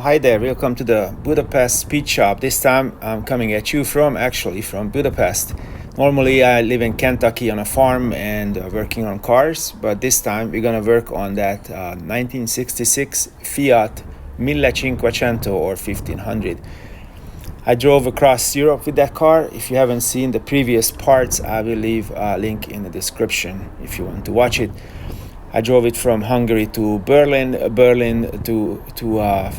Hi there, welcome to the Budapest Speed Shop. This time I'm coming at you from Budapest. Normally I live in Kentucky on a farm and working on cars, but this time we're gonna work on that 1966 Fiat 1500 or 1500. I drove across Europe with that car. If you haven't seen the previous parts, I will leave a link in the description if you want to watch it. I drove it from Hungary to Berlin to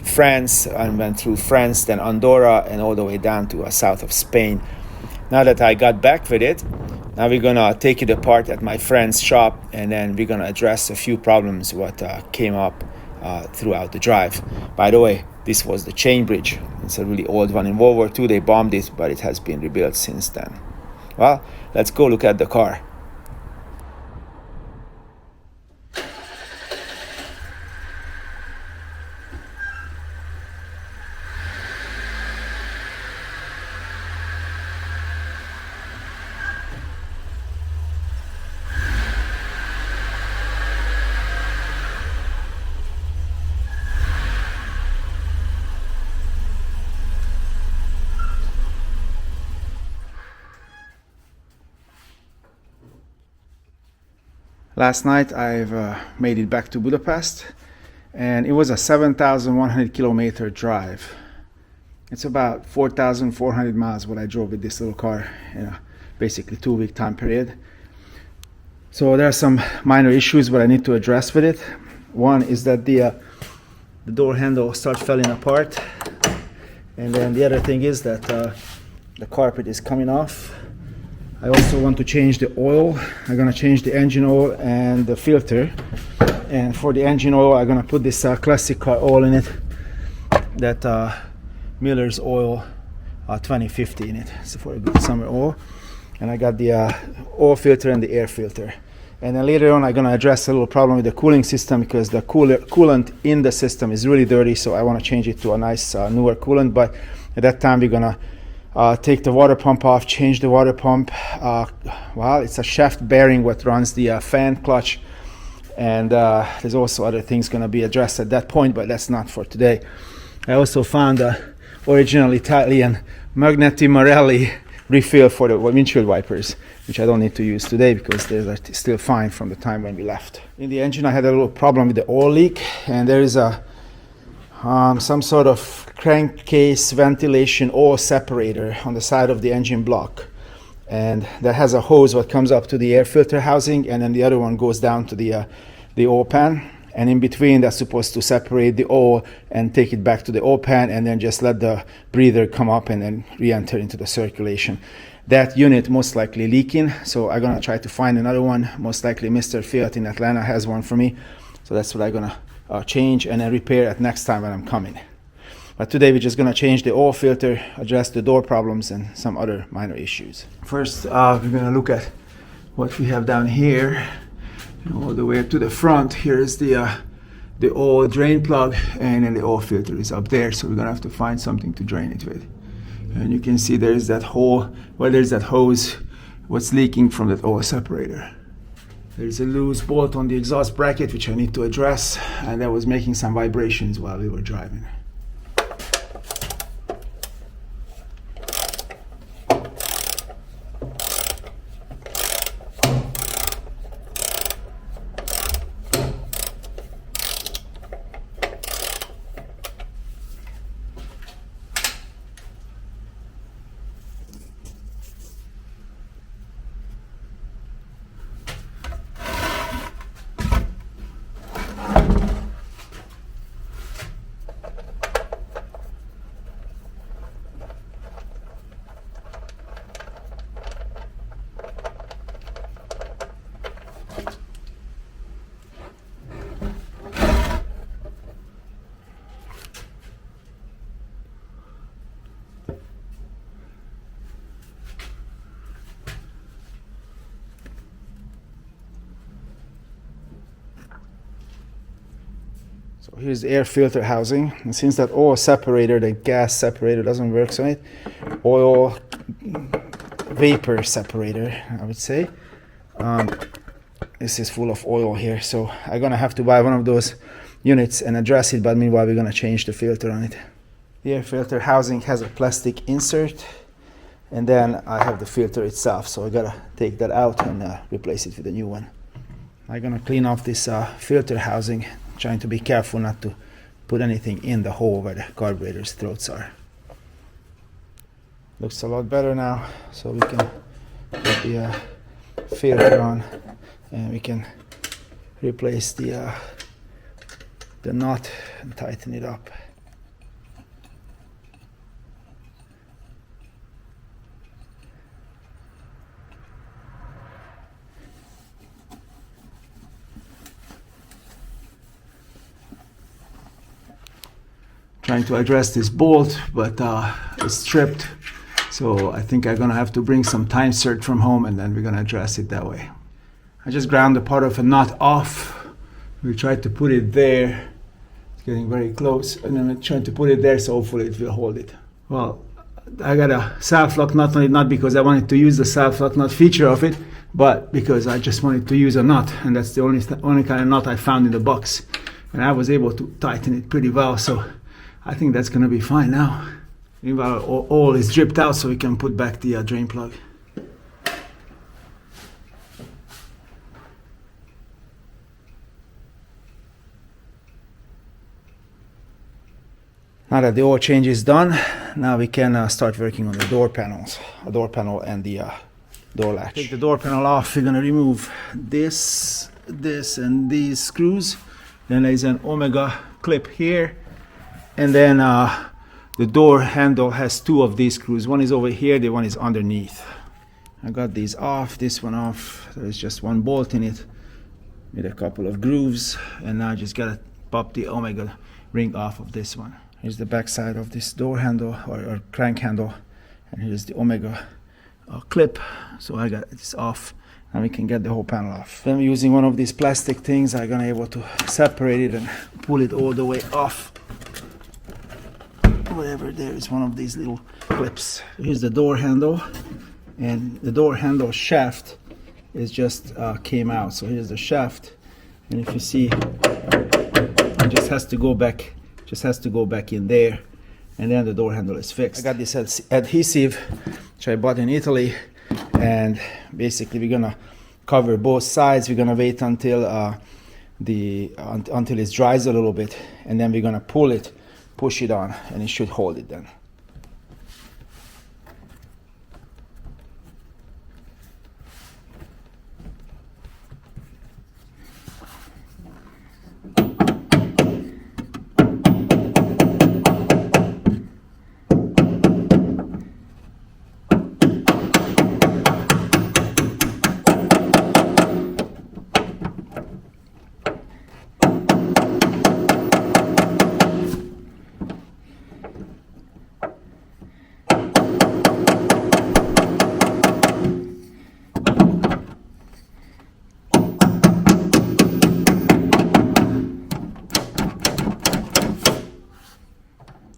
France, and went through France, then Andorra, and all the way down to south of Spain. Now that I got back with it, now we're gonna take it apart at my friend's shop, and then we're gonna address a few problems what came up throughout the drive. By the way, this was the chain bridge. It's a really old one. In World War II they bombed it, but it has been rebuilt since then. Well, let's go look at the car. Last night I've made it back to Budapest, and it was a 7,100 kilometer drive. It's about 4,400 miles what I drove with this little car in a basically 2-week time period. So there are some minor issues what I need to address with it. One is that the door handle starts falling apart, and then the other thing is that the carpet is coming off. I also want to change the oil. I'm gonna change the engine oil and the filter. And for the engine oil, I'm gonna put this classic car oil in it, that Miller's oil 2050 in it. So for a good summer oil. And I got the oil filter and the air filter. And then later on, I'm gonna address a little problem with the cooling system, because the coolant in the system is really dirty. So I wanna change it to a nice newer coolant. But at that time, we're gonna take the water pump off, change the water pump. Well, it's a shaft bearing what runs the fan clutch, and there's also other things going to be addressed at that point, but that's not for today. I also found the original Italian Magneti Marelli refill for the windshield wipers, which I don't need to use today because they're still fine from the time when we left. In the engine I had a little problem with the oil leak, and there is a some sort of crankcase ventilation oil separator on the side of the engine block, and that has a hose what comes up to the air filter housing, and then the other one goes down to the oil pan, and in between that's supposed to separate the oil and take it back to the oil pan, and then just let the breather come up and then re-enter into the circulation. That unit most likely leaking, so I'm gonna try to find another one. Most likely Mr. Fiat in Atlanta has one for me, so that's what I'm gonna change and then repair at next time when I'm coming. But today we're just gonna change the oil filter, address the door problems and some other minor issues. First, we're gonna look at what we have down here, all the way to the front. Here's the oil drain plug, and then the oil filter is up there. So we're gonna have to find something to drain it with. And you can see there's that hole, there's that hose, what's leaking from that oil separator. There's a loose bolt on the exhaust bracket, which I need to address, and that was making some vibrations while we were driving. So here's the air filter housing, and since that oil separator, the gas separator doesn't work on it, oil vapor separator, I would say, this is full of oil here, so I'm gonna have to buy one of those units and address it, but meanwhile we're going to change the filter on it. The air filter housing has a plastic insert, and then I have the filter itself, so I gotta take that out and replace it with a new one. I'm gonna clean off this filter housing, trying to be careful not to put anything in the hole where the carburetor's throats are. Looks a lot better now, so we can put the filter on and we can replace the nut and tighten it up. Trying to address this bolt, but it's tripped, so I think I'm gonna have to bring some time cert from home and then we're gonna address it that way. I just ground the part of a nut off. We tried to put it there. It's getting very close, and then I'm trying to put it there, so hopefully it will hold it. Well, I got a self-lock nut on it, not because I wanted to use the self-lock nut feature of it, but because I just wanted to use a nut, and that's the only kind of nut I found in the box, and I was able to tighten it pretty well, so I think that's gonna be fine now. Meanwhile, all is dripped out, so we can put back the drain plug. Now that the oil change is done, now we can start working on the door panels, the door panel and the door latch. Take the door panel off. We're gonna remove this, and these screws. Then there's an Omega clip here. And then the door handle has two of these screws. One is over here, the one is underneath. I got these off, this one off. There's just one bolt in it with a couple of grooves. And now I just gotta pop the Omega ring off of this one. Here's the back side of this door handle or crank handle. And here's the Omega clip. So I got this off and we can get the whole panel off. Then using one of these plastic things, I'm gonna able to separate it and pull it all the way off. Whatever, there is one of these little clips. Here's the door handle, and the door handle shaft is just came out. So here's the shaft, and if you see, it just has to go back in there, and then the door handle is fixed. I got this adhesive which I bought in Italy, and basically we're gonna cover both sides. We're gonna wait until until it dries a little bit, and then we're gonna push it on, and it should hold it then.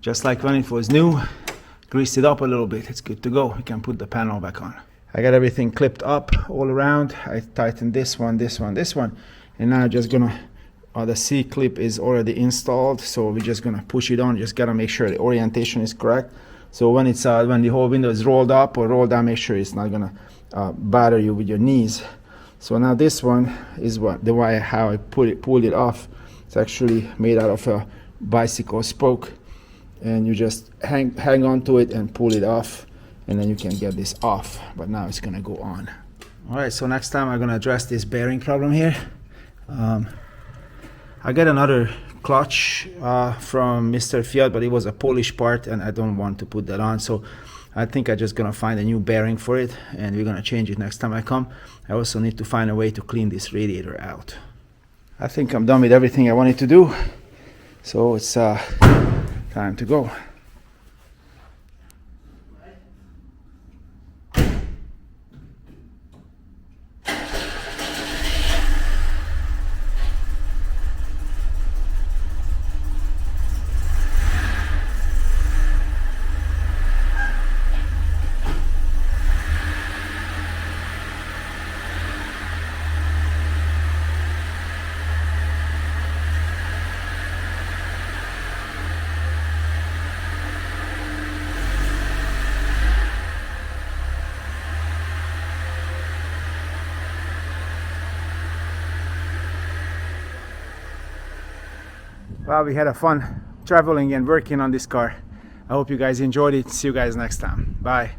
Just like when it was new, greased it up a little bit, it's good to go. We can put the panel back on. I got everything clipped up all around. I tightened this one, and now I'm just gonna, the C clip is already installed, so we're just gonna push it on. Just gotta make sure the orientation is correct. So when it's when the whole window is rolled up or rolled down, make sure it's not gonna batter you with your knees. So now this one is how I pulled it off. It's actually made out of a bicycle spoke, and you just hang on to it and pull it off, and then you can get this off. But now it's gonna go on. All right, so next time I'm gonna address this bearing problem here. I got another clutch from Mr. Fiat, but it was a Polish part, and I don't want to put that on, so I think I'm just gonna find a new bearing for it, and we're gonna change it next time I come. I also need to find a way to clean this radiator out. I think I'm done with everything I wanted to do, so it's time to go. Well, we had a fun traveling and working on this car. I hope you guys enjoyed it. See you guys next time. Bye.